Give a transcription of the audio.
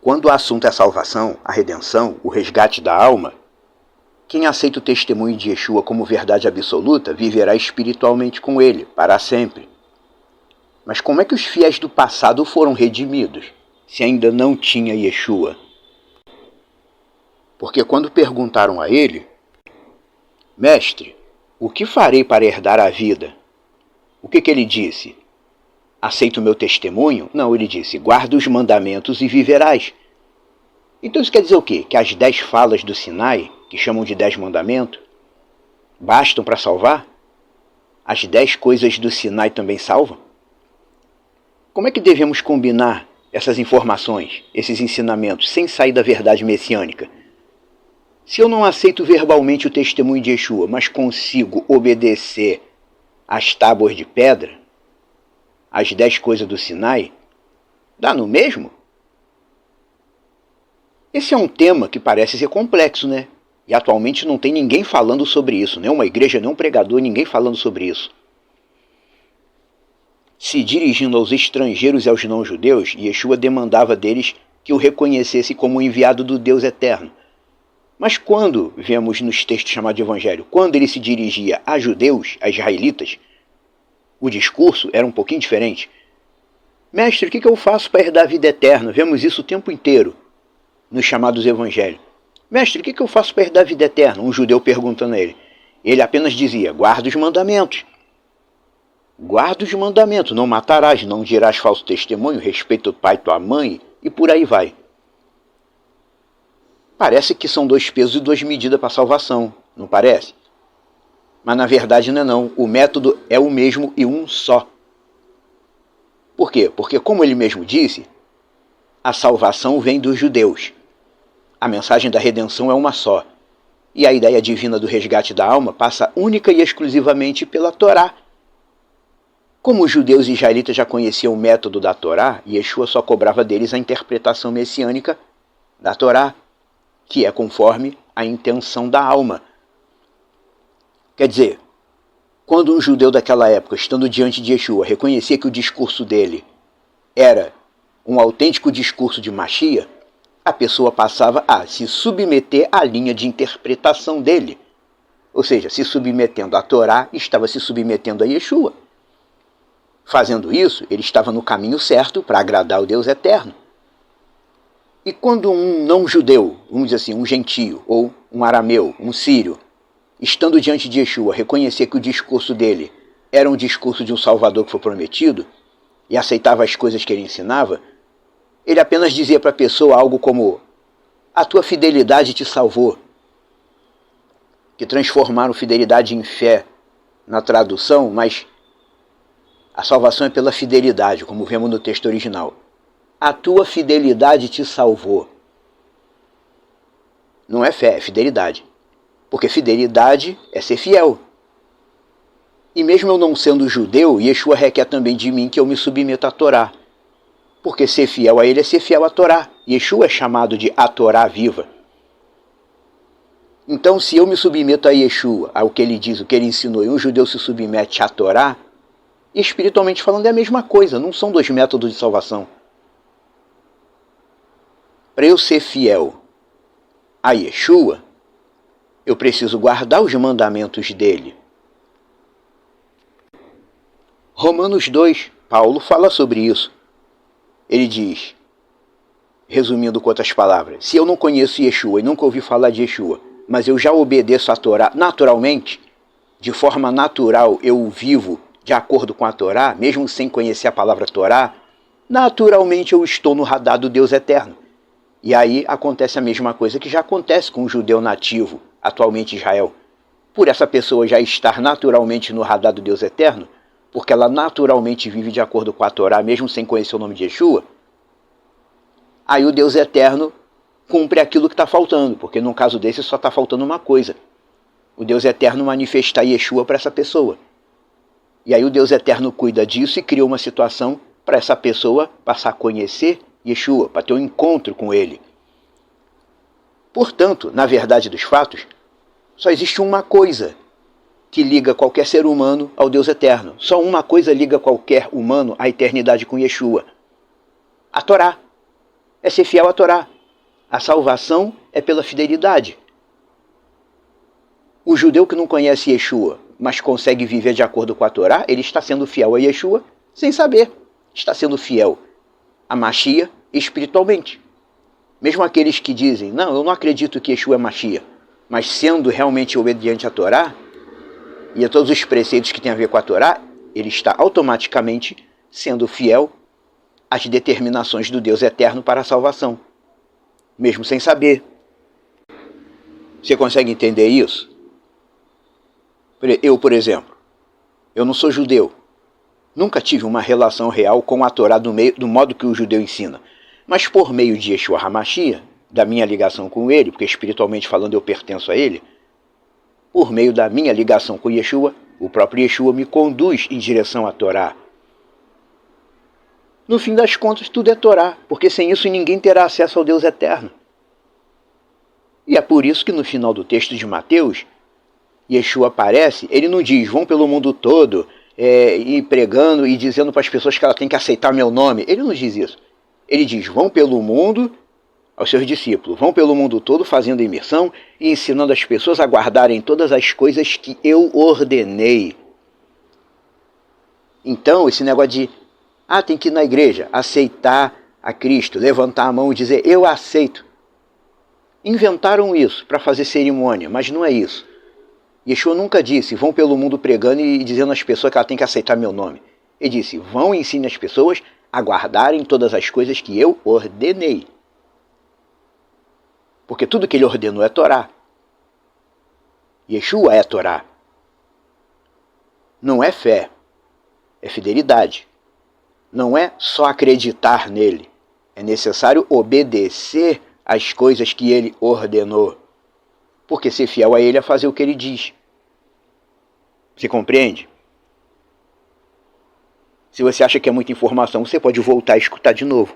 Quando o assunto é a salvação, a redenção, o resgate da alma, quem aceita o testemunho de Yeshua como verdade absoluta viverá espiritualmente com ele, para sempre. Mas como é que os fiéis do passado foram redimidos, se ainda não tinha Yeshua? Porque quando perguntaram a ele, Mestre, o que farei para herdar a vida? O que ele disse? Aceita o meu testemunho? Não, ele disse, guarda os mandamentos e viverás. Então isso quer dizer o quê? Que as 10 falas do Sinai, que chamam de 10 mandamentos, bastam para salvar? As 10 coisas do Sinai também salvam? Como é que devemos combinar essas informações, esses ensinamentos, sem sair da verdade messiânica? Se eu não aceito verbalmente o testemunho de Yeshua, mas consigo obedecer às tábuas de pedra, às 10 coisas do Sinai, dá no mesmo? Esse é um tema que parece ser complexo, né? E atualmente não tem ninguém falando sobre isso, nem uma igreja, nem um pregador, ninguém falando sobre isso. Se dirigindo aos estrangeiros e aos não-judeus, Yeshua demandava deles que o reconhecesse como enviado do Deus eterno. Mas quando vemos nos textos chamados de Evangelho, quando ele se dirigia a judeus, a israelitas, o discurso era um pouquinho diferente. Mestre, o que eu faço para herdar a vida eterna? Vemos isso o tempo inteiro nos chamados Evangelhos. Mestre, o que eu faço para herdar a vida eterna? Um judeu perguntando a ele. Ele apenas dizia, guarda os mandamentos. Guarda os mandamentos, não matarás, não dirás falso testemunho, respeita o pai e tua mãe, e por aí vai. Parece que são 2 pesos e 2 medidas para a salvação, não parece? Mas na verdade não é não, o método é o mesmo e um só. Por quê? Porque como ele mesmo disse, a salvação vem dos judeus. A mensagem da redenção é uma só. E a ideia divina do resgate da alma passa única e exclusivamente pela Torá. Como os judeus e israelitas já conheciam o método da Torá, Yeshua só cobrava deles a interpretação messiânica da Torá, que é conforme a intenção da alma. Quer dizer, quando um judeu daquela época, estando diante de Yeshua, reconhecia que o discurso dele era um autêntico discurso de Mashiach, a pessoa passava a se submeter à linha de interpretação dele. Ou seja, se submetendo à Torá, estava se submetendo a Yeshua. Fazendo isso, ele estava no caminho certo para agradar o Deus eterno. E quando um não-judeu, vamos dizer assim, um gentio, ou um arameu, um sírio, estando diante de Yeshua, reconhecer que o discurso dele era um discurso de um Salvador que foi prometido, e aceitava as coisas que ele ensinava, ele apenas dizia para a pessoa algo como, a tua fidelidade te salvou, que transformaram fidelidade em fé na tradução, mas a salvação é pela fidelidade, como vemos no texto original. A tua fidelidade te salvou. Não é fé, é fidelidade. Porque fidelidade é ser fiel. E mesmo eu não sendo judeu, Yeshua requer também de mim que eu me submeta à Torá. Porque ser fiel a ele é ser fiel à Torá. Yeshua é chamado de a Torá viva. Então, se eu me submeto a Yeshua, ao que ele diz, o que ele ensinou, e um judeu se submete à Torá, espiritualmente falando é a mesma coisa, não são 2 métodos de salvação. Para eu ser fiel a Yeshua, eu preciso guardar os mandamentos dele. Romanos 2, Paulo fala sobre isso. Ele diz, resumindo com outras palavras, se eu não conheço Yeshua e nunca ouvi falar de Yeshua, mas eu já obedeço a Torá naturalmente, de forma natural eu vivo de acordo com a Torá, mesmo sem conhecer a palavra Torá, naturalmente eu estou no radar do Deus eterno. E aí acontece a mesma coisa que já acontece com o judeu nativo, atualmente Israel. Por essa pessoa já estar naturalmente no radar do Deus eterno, porque ela naturalmente vive de acordo com a Torá, mesmo sem conhecer o nome de Yeshua, aí o Deus eterno cumpre aquilo que está faltando, porque num caso desse só está faltando uma coisa. O Deus eterno manifestar Yeshua para essa pessoa. E aí o Deus eterno cuida disso e cria uma situação para essa pessoa passar a conhecer Yeshua, para ter um encontro com ele. Portanto, na verdade dos fatos, só existe uma coisa que liga qualquer ser humano ao Deus eterno. Só uma coisa liga qualquer humano à eternidade com Yeshua. A Torá. é ser fiel à Torá. A salvação é pela fidelidade. O judeu que não conhece Yeshua, mas consegue viver de acordo com a Torá, ele está sendo fiel a Yeshua sem saber. Está sendo fiel a Mashiach espiritualmente. Mesmo aqueles que dizem, não, eu não acredito que Yeshua é Mashiach, mas sendo realmente obediente à Torá e a todos os preceitos que têm a ver com a Torá, ele está automaticamente sendo fiel às determinações do Deus eterno para a salvação, mesmo sem saber. Você consegue entender isso? Eu, por exemplo, eu não sou judeu. Nunca tive uma relação real com a Torá do modo que o judeu ensina. Mas por meio de Yeshua HaMashiach, da minha ligação com ele, porque espiritualmente falando eu pertenço a ele, por meio da minha ligação com Yeshua, o próprio Yeshua me conduz em direção à Torá. No fim das contas, tudo é Torá, porque sem isso ninguém terá acesso ao Deus eterno. E é por isso que no final do texto de Mateus, Yeshua aparece, ele não diz, vão pelo mundo todo, e pregando e dizendo para as pessoas que ela tem que aceitar meu nome. Ele não diz isso. Ele diz, vão pelo mundo, aos seus discípulos, vão pelo mundo todo fazendo imersão e ensinando as pessoas a guardarem todas as coisas que eu ordenei. Então, esse negócio de, tem que ir na igreja, aceitar a Cristo, levantar a mão e dizer, eu aceito. Inventaram isso para fazer cerimônia, mas não é isso. Yeshua nunca disse, vão pelo mundo pregando e dizendo às pessoas que ela tem que aceitar meu nome. Ele disse, vão e ensinem as pessoas a guardarem todas as coisas que eu ordenei. Porque tudo que ele ordenou é Torá. Yeshua é Torá. Não é fé, é fidelidade. Não é só acreditar nele. É necessário obedecer às coisas que ele ordenou. Porque ser fiel a ele é fazer o que ele diz. Você compreende? Se você acha que é muita informação, você pode voltar e escutar de novo.